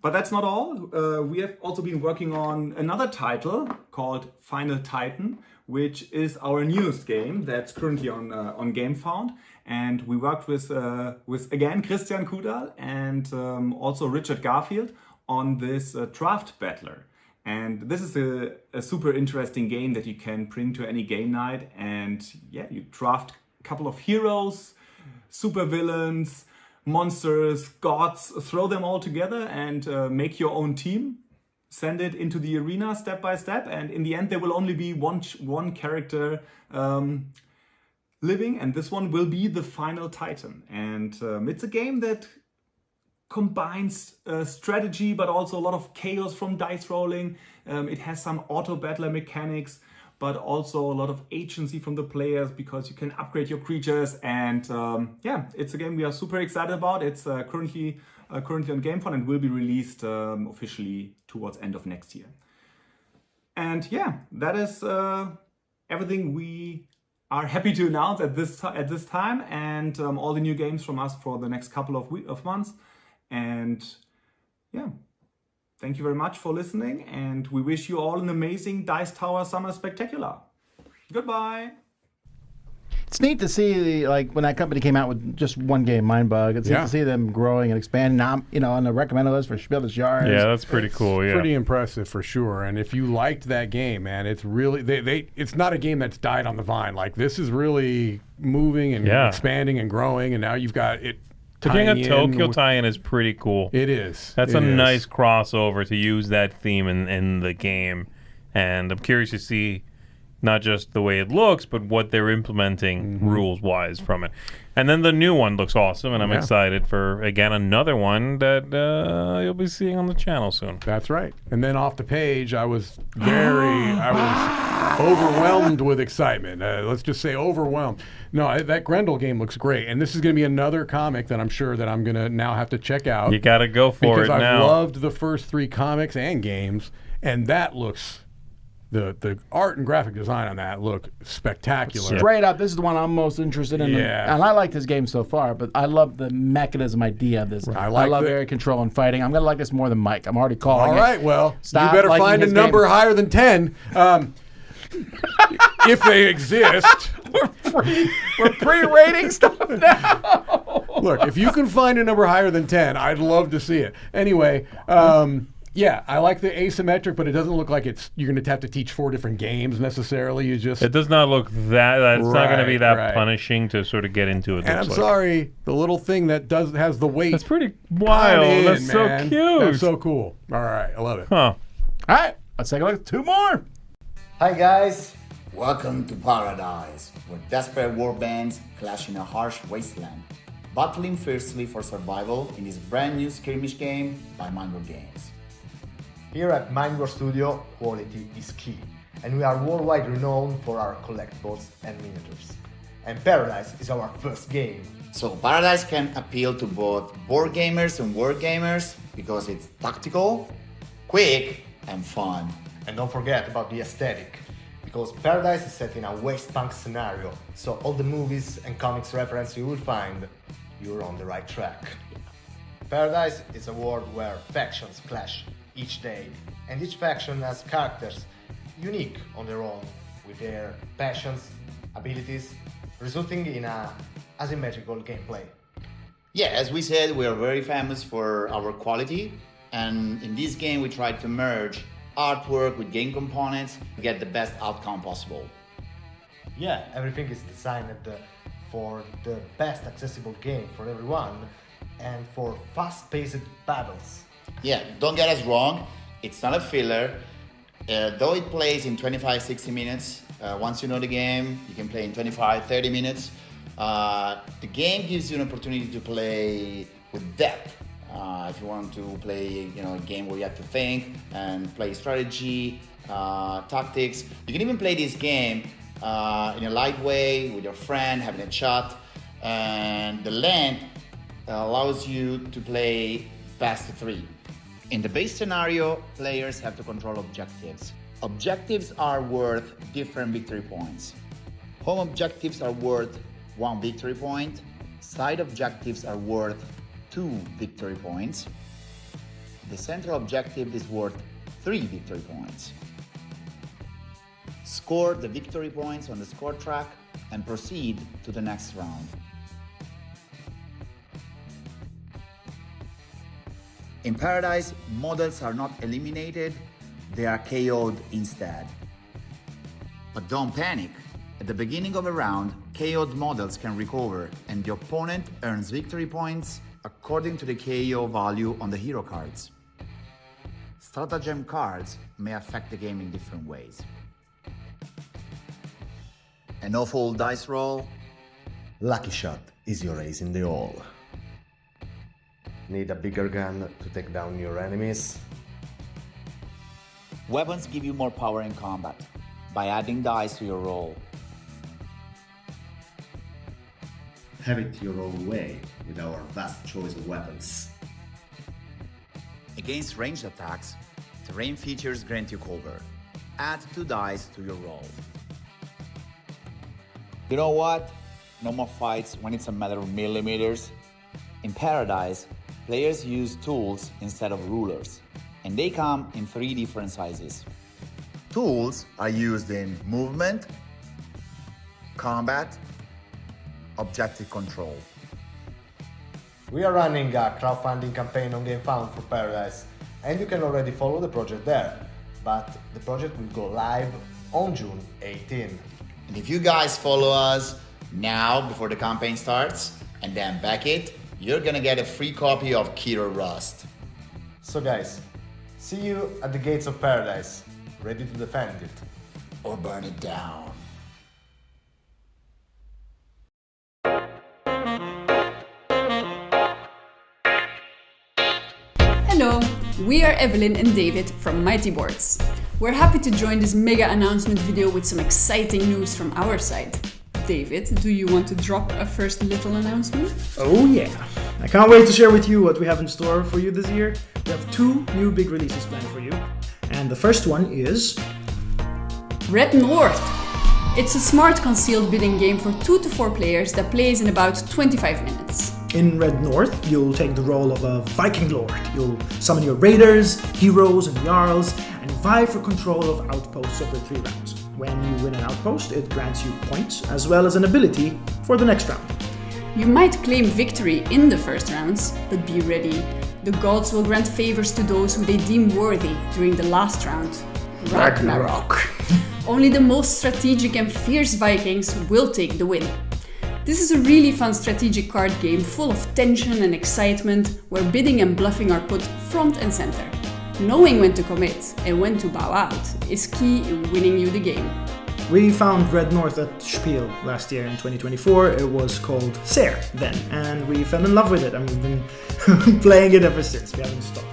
But that's not all. We have also been working on another title called Final Titan, which is our newest game that's currently on GameFound. And we worked with again Christian Kudal and also Richard Garfield on this Draft Battler. And this is a super interesting game that you can bring to any game night. And yeah, you draft a couple of heroes, super villains, monsters, gods, throw them all together and make your own team. Send it into the arena step by step. And in the end, there will only be one character living. And this one will be the Final Titan. And it's a game that combines strategy, but also a lot of chaos from dice rolling. It has some auto battler mechanics, but also a lot of agency from the players because you can upgrade your creatures. And it's a game we are super excited about. It's currently on GameFound and will be released officially towards end of next year. And yeah, that is everything we are happy to announce at this time, and all the new games from us for the next couple of months. And yeah, thank you very much for listening, and we wish you all an amazing Dice Tower Summer Spectacular. Goodbye. It's neat to see when that company came out with just one game, Mindbug. It's neat to see them growing and expanding. Now, on the recommended list for Spiel des Jahres. Yeah, that's pretty cool. Yeah, pretty impressive for sure. And if you liked that game, man, it's really it's not a game that's died on the vine. Like, this is really moving and expanding and growing. And now you've got it. The King of Tokyo tie-in is pretty cool. It is. That's a nice crossover to use that theme in the game. And I'm curious to see not just the way it looks, but what they're implementing rules-wise from it. And then the new one looks awesome, and I'm excited for, again, another one that you'll be seeing on the channel soon. That's right. And then off the page, I was overwhelmed with excitement. Let's just say overwhelmed. No, that Grendel game looks great. And this is going to be another comic that I'm sure that I'm going to now have to check out. You got to go for it now. Because I've loved the first 3 comics and games, and that looks the art and graphic design on that look spectacular. Straight up, this is the one I'm most interested in. Yeah. And I like this game so far, but I love the mechanism idea of this. I love area control and fighting. I'm going to like this more than Mike. I'm already calling All it. right, well, Stop you better liking find a his number game. higher than 10. If they exist. We're pre-rating stuff now. Look, if you can find a number higher than 10, I'd love to see it. Anyway, yeah, I like the asymmetric, but it doesn't look like you're going to have to teach 4 different games necessarily. It does not look that. It's not going to be that right. punishing to sort of get into it. And I'm sorry, the little thing that has the weight. That's pretty wild. That's so man. cute. That's so cool. All right, I love it. Huh. All right, let's take a look at 2 more. Hi guys, welcome to Paradise, where desperate warbands clash in a harsh wasteland, battling fiercely for survival in this brand new skirmish game by Mindwork Games. Here at Mindwork Studio, quality is key, and we are worldwide renowned for our collectibles and miniatures. And Paradise is our first game. So Paradise can appeal to both board gamers and word gamers because it's tactical, quick, and fun. And don't forget about the aesthetic, because Paradise is set in a waste-punk scenario, so all the movies and comics reference you will find, you're on the right track. Paradise is a world where factions clash each day, and each faction has characters unique on their own, with their passions, abilities, resulting in a asymmetrical gameplay. Yeah, as we said, we are very famous for our quality, and in this game we try to merge artwork with game components to get the best outcome possible. Yeah, everything is designed for the best accessible game for everyone and for fast-paced battles. Yeah, don't get us wrong, it's not a filler. Though it plays in 25-60 minutes, once you know the game, you can play in 25-30 minutes. The game gives you an opportunity to play with depth. If you want to play, a game where you have to think and play strategy, tactics, you can even play this game in a light way with your friend, having a chat, and the length allows you to play best of 3. In the base scenario, players have to control objectives. Objectives are worth different victory points. Home objectives are worth 1 victory point. Side objectives are worth 2 victory points. The central objective is worth 3 victory points. Score the victory points on the score track and proceed to the next round. In Paradise, models are not eliminated, they are KO'd instead. But don't panic. At the beginning of a round, KO'd models can recover and the opponent earns victory points according to the KO value on the hero cards. Stratagem cards may affect the game in different ways. An awful dice roll. Lucky shot is your ace in the hole. Need a bigger gun to take down your enemies? Weapons give you more power in combat by adding dice to your roll. Have it your own way with our vast choice of weapons. Against ranged attacks, terrain features grant you cover. Add 2 dice to your roll. You know what? No more fights when it's a matter of millimeters. In Paradise, players use tools instead of rulers, and they come in 3 different sizes. Tools are used in movement, combat, objective control. We are running a crowdfunding campaign on GameFound for Paradise, and you can already follow the project there. But the project will go live on June 18. And if you guys follow us now before the campaign starts, and then back it, you're gonna get a free copy of Kiro Rust. So guys, see you at the gates of Paradise, ready to defend it. Or burn it down. Hello, we are Evelyn and David from Mighty Boards. We're happy to join this mega announcement video with some exciting news from our side. David, do you want to drop a first little announcement? Oh yeah! I can't wait to share with you what we have in store for you this year. We have 2 new big releases planned for you. And the first one is Red North. It's a smart concealed bidding game for 2 to 4 players that plays in about 25 minutes. In Red North, you'll take the role of a Viking lord. You'll summon your raiders, heroes, and jarls, and vie for control of outposts over 3 rounds. When you win an outpost, it grants you points, as well as an ability for the next round. You might claim victory in the first rounds, but be ready. The gods will grant favors to those who they deem worthy during the last round. Ragnarok. Only the most strategic and fierce Vikings will take the win. This is a really fun strategic card game full of tension and excitement, where bidding and bluffing are put front and center. Knowing when to commit and when to bow out is key in winning you the game. We found Red North at Spiel last year in 2024. It was called Ser then, and we fell in love with it, and we've been playing it ever since. We haven't stopped.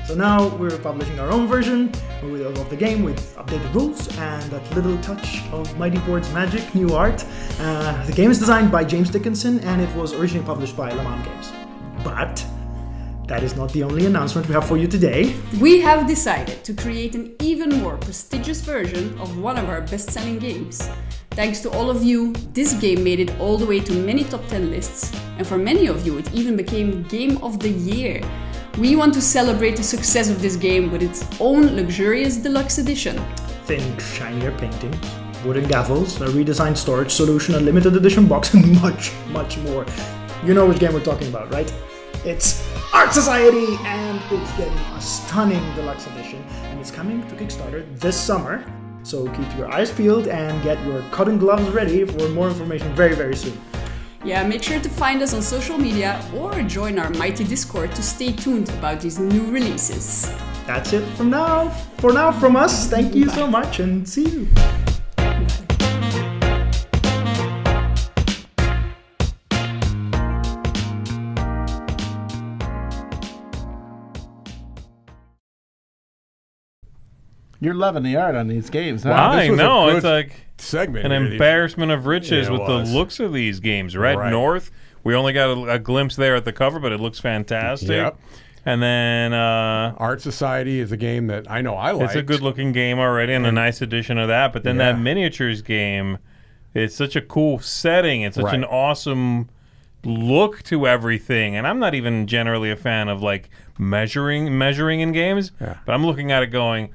So now we're publishing our own version of the game with updated rules and that little touch of Mighty Board's magic, new art. The game is designed by James Dickinson, and it was originally published by Lamam Games. But that is not the only announcement we have for you today. We have decided to create an even more prestigious version of one of our best-selling games. Thanks to all of you, this game made it all the way to many top 10 lists, and for many of you it even became Game of the Year. We want to celebrate the success of this game with its own luxurious deluxe edition. Think shinier paintings, wooden gavels, a redesigned storage solution, a limited edition box, and much, much more. You know which game we're talking about, right? It's Art Society, and it's getting a stunning deluxe edition, and it's coming to Kickstarter this summer. So keep your eyes peeled and get your cotton gloves ready for more information very, very soon. Yeah, make sure to find us on social media or join our mighty Discord to stay tuned about these new releases. That's it for now from us. Thank you so much, and see you. You're loving the art on these games, huh? I know. It's like segment. An embarrassment of riches with was. the looks of these games. Red North, we only got a glimpse there at the cover, but it looks fantastic. Yep. And then Art Society is a game that I know I like. It's a good-looking game already, and a nice addition of that. But then that miniatures game, it's such a cool setting. It's such an awesome look to everything. And I'm not even generally a fan of like measuring in games, but I'm looking at it going,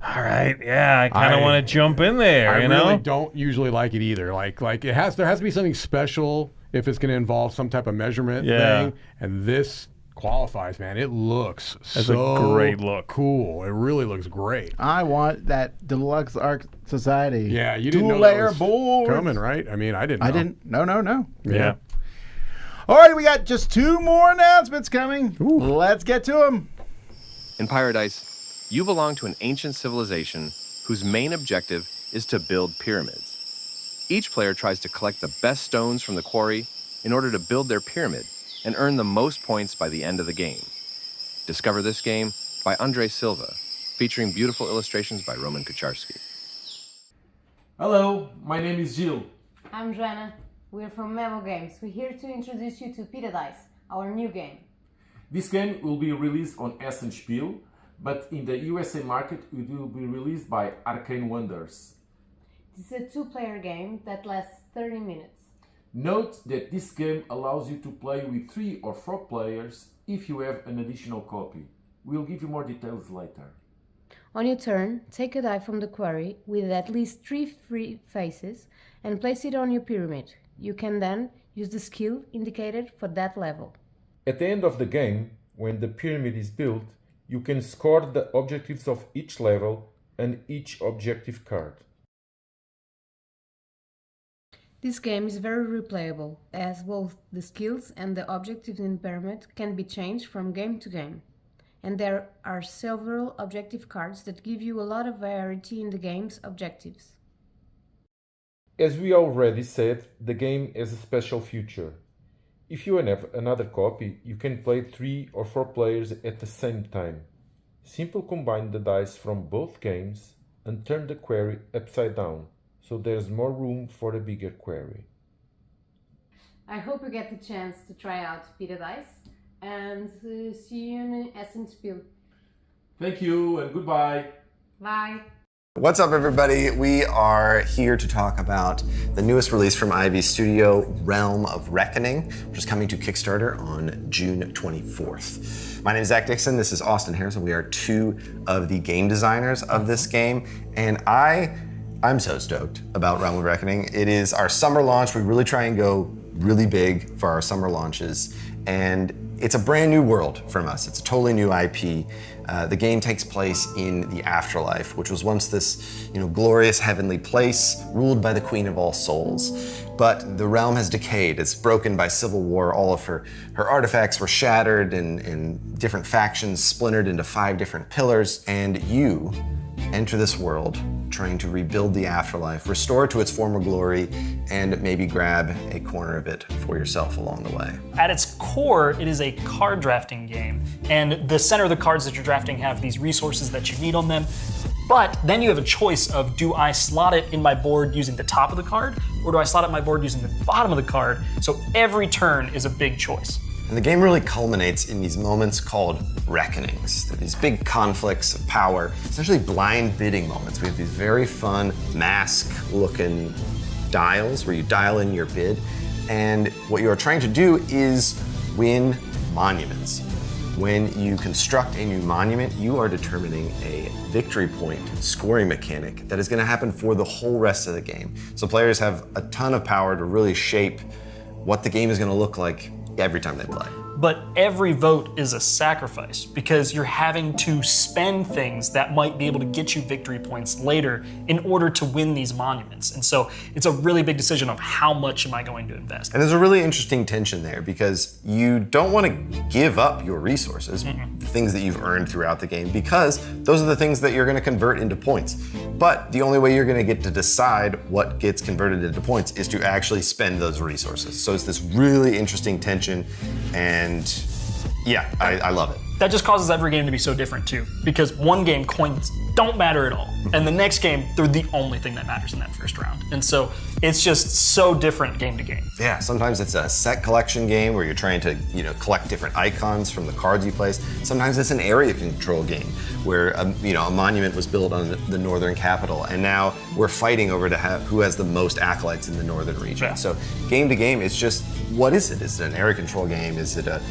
all right, I kind of want to jump in there. I you really know? don't usually like it either. Like there has to be something special if it's going to involve some type of measurement thing. And this qualifies, man. It looks so a great look. Cool. It really looks great. I want that deluxe Art Society. Yeah, you didn't know two-layer that was board coming, right? I mean, I didn't know. I didn't. No. Yeah. All right, we got just 2 more announcements coming. Ooh. Let's get to them. In Paradise, you belong to an ancient civilization whose main objective is to build pyramids. Each player tries to collect the best stones from the quarry in order to build their pyramid and earn the most points by the end of the game. Discover this game by Andre Silva, featuring beautiful illustrations by Roman Kucharski. Hello, my name is Gil. I'm Joanna. We're from Mebo Games. We're here to introduce you to Paradise, our new game. This game will be released on Essen Spiel, but in the USA market it will be released by Arcane Wonders. This is a 2-player game that lasts 30 minutes. Note that this game allows you to play with 3 or 4 players if you have an additional copy. We'll give you more details later. On your turn, take a die from the quarry with at least 3 free faces and place it on your pyramid. You can then use the skill indicated for that level. At the end of the game, when the pyramid is built, you can score the objectives of each level and each objective card. This game is very replayable, as both the skills and the objectives in pyramid can be changed from game to game. And there are several objective cards that give you a lot of variety in the game's objectives. As we already said, the game has a special feature. If you have another copy, you can play 3 or 4 players at the same time. Simply combine the dice from both games and turn the quarry upside down, so there's more room for a bigger quarry. I hope you get the chance to try out Paradise, and see you in Essen Spiel. Thank you and goodbye. Bye. What's up, everybody? We are here to talk about the newest release from Ivy Studio, Realm of Reckoning, which is coming to Kickstarter on June 24th. My name is Zach Dixon. This is Austin Harrison. We are two of the game designers of this game, and I'm so stoked about Realm of Reckoning. It is our summer launch. We really try and go really big for our summer launches, and it's a brand new world from us. It's a totally new IP. The game takes place in the afterlife, which was once this, glorious heavenly place ruled by the Queen of All Souls. But the realm has decayed. It's broken by civil war. All of her artifacts were shattered and different factions splintered into 5 different pillars. And you enter this world trying to rebuild the afterlife, restore it to its former glory, and maybe grab a corner of it for yourself along the way. At its core, it is a card drafting game, and the center of the cards that you're drafting have these resources that you need on them. But then you have a choice of, do I slot it in my board using the top of the card, or do I slot it in my board using the bottom of the card? So every turn is a big choice. And the game really culminates in these moments called reckonings. They're these big conflicts of power, essentially blind bidding moments. We have these very fun mask-looking dials where you dial in your bid, and what you are trying to do is win monuments. When you construct a new monument, you are determining a victory point scoring mechanic that is going to happen for the whole rest of the game. So players have a ton of power to really shape what the game is going to look like every time they play. But every vote is a sacrifice because you're having to spend things that might be able to get you victory points later in order to win these monuments. And so it's a really big decision of how much am I going to invest. And there's a really interesting tension there because you don't want to give up your resources, the things that you've earned throughout the game, because those are the things that you're going to convert into points. But the only way you're going to get to decide what gets converted into points is to actually spend those resources. So it's this really interesting tension, and yeah, I love it. That just causes every game to be so different too, because one game coins don't matter at all, and the next game they're the only thing that matters in that first round, and so it's just so different game to game. Yeah, sometimes it's a set collection game where you're trying to collect different icons from the cards you place. Sometimes it's an area control game where a monument was built on the northern capital, and now we're fighting over to have who has the most acolytes in the northern region. Yeah. So game to game, it's just, what is it? Is it an area control game? Is it a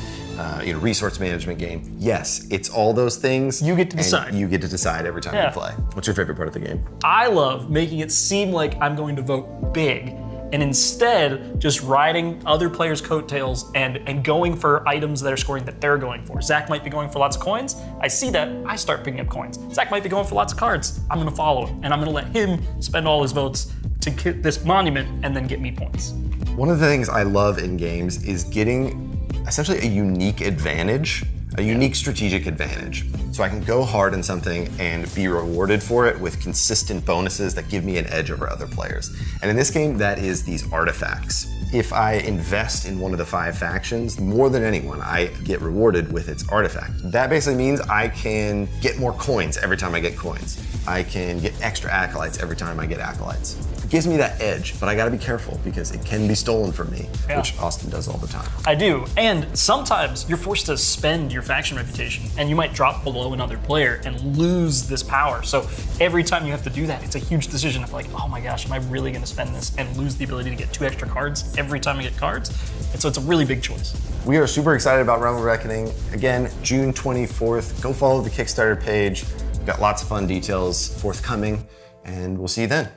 resource management game? Yes, it's all those things. You get to decide. You get to decide every time you play. What's your favorite part of the game? I love making it seem like I'm going to vote big, and instead just riding other players' coattails and going for items that are scoring that they're going for. Zach might be going for lots of coins. I see that, I start picking up coins. Zach might be going for lots of cards. I'm gonna follow him, and I'm gonna let him spend all his votes to get this monument and then get me points. One of the things I love in games is getting essentially a unique advantage, a unique strategic advantage. So I can go hard in something and be rewarded for it with consistent bonuses that give me an edge over other players. And in this game, that is these artifacts. If I invest in one of the 5 factions, more than anyone, I get rewarded with its artifact. That basically means I can get more coins every time I get coins. I can get extra acolytes every time I get acolytes. It gives me that edge, but I gotta be careful because it can be stolen from me, which Austin does all the time. I do, and sometimes you're forced to spend your faction reputation, and you might drop below another player and lose this power. So every time you have to do that, it's a huge decision of like, oh my gosh, am I really gonna spend this and lose the ability to get 2 extra cards every time I get cards? And so it's a really big choice. We are super excited about Realm of Reckoning. Again, June 24th. Go follow the Kickstarter page. We've got lots of fun details forthcoming, and we'll see you then.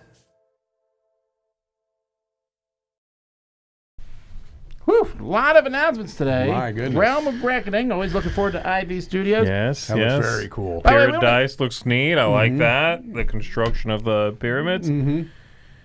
Whew, a lot of announcements today. My goodness. Realm of Reckoning, always looking forward to Ivy Studios. Yes, that looks very cool. Paradise looks neat. I like that. The construction of the pyramids.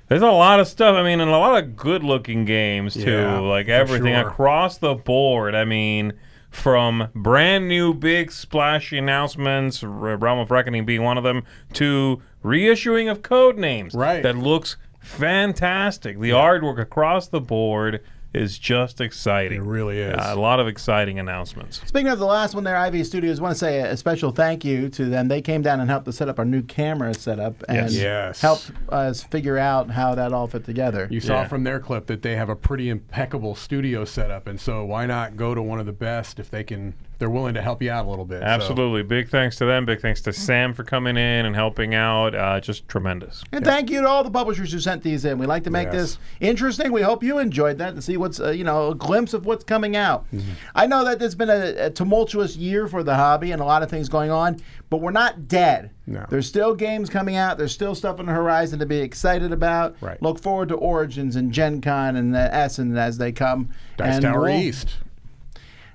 There's a lot of stuff. I mean, and a lot of good-looking games, too. Yeah, like everything across the board. I mean, from brand new big splashy announcements, Realm of Reckoning being one of them, to reissuing of code names. Right. That looks fantastic. The artwork across the board is just exciting. It really is. A lot of exciting announcements. Speaking of the last one there, Ivy Studios, I want to say a special thank you to them. They came down and helped us set up our new camera setup and helped us figure out how that all fit together. You saw from their clip that they have a pretty impeccable studio setup, and so why not go to one of the best if they can they're willing to help you out a little bit. Absolutely. Big thanks to them. Big thanks to Sam for coming in and helping out. Just tremendous. And thank you to all the publishers who sent these in. We like to make this interesting. We hope you enjoyed that to see what's, a glimpse of what's coming out. I know that there's been a tumultuous year for the hobby and a lot of things going on, but we're not dead. No. There's still games coming out. There's still stuff on the horizon to be excited about. Right. Look forward to Origins and Gen Con and Essen as they come. Dice and Tower East.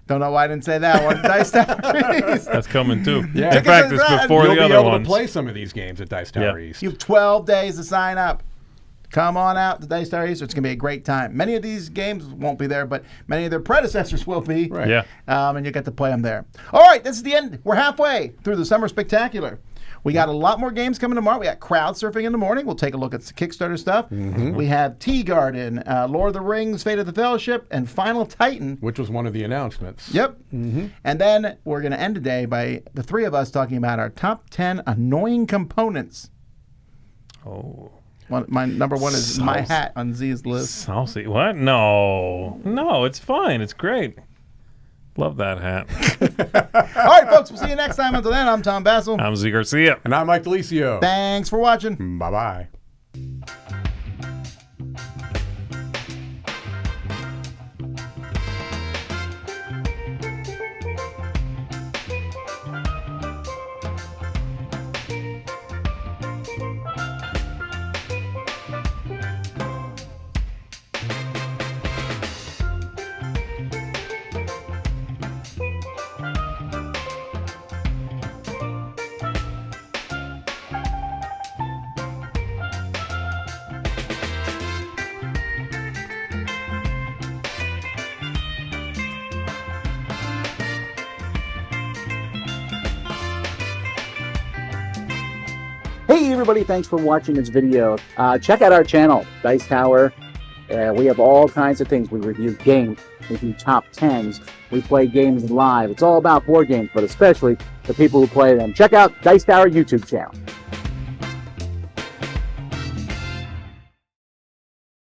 Don't know why I didn't say that one. Dice Tower East. That's coming too. Yeah. In fact, it's before You'll the other be able ones. to play some of these games at Dice Tower East. You have 12 days to sign up. Come on out to Dice Tower East. It's going to be a great time. Many of these games won't be there, but many of their predecessors will be. Right. Yeah. And you get to play them there. All right, this is the end. We're halfway through the Summer Spectacular. We got a lot more games coming tomorrow. We got Crowd Surfing in the morning. We'll take a look at the Kickstarter stuff. We have Tea Garden, Lord of the Rings, Fate of the Fellowship, and Final Titan. Which was one of the announcements. Yep. And then we're going to end today by the three of us talking about our top 10 annoying components. Oh. My number one is my hat on Z's list. Saucy. What? No, it's fine. It's great. Love that hat. All right, folks. We'll see you next time. Until then, I'm Tom Bassel. I'm Z Garcia. And I'm Mike Delisio. Thanks for watching. Bye-bye. Hey everybody, thanks for watching this video. Check out our channel, Dice Tower. We have all kinds of things. We review games, we do top 10s, we play games live. It's all about board games, but especially the people who play them. Check out Dice Tower YouTube channel.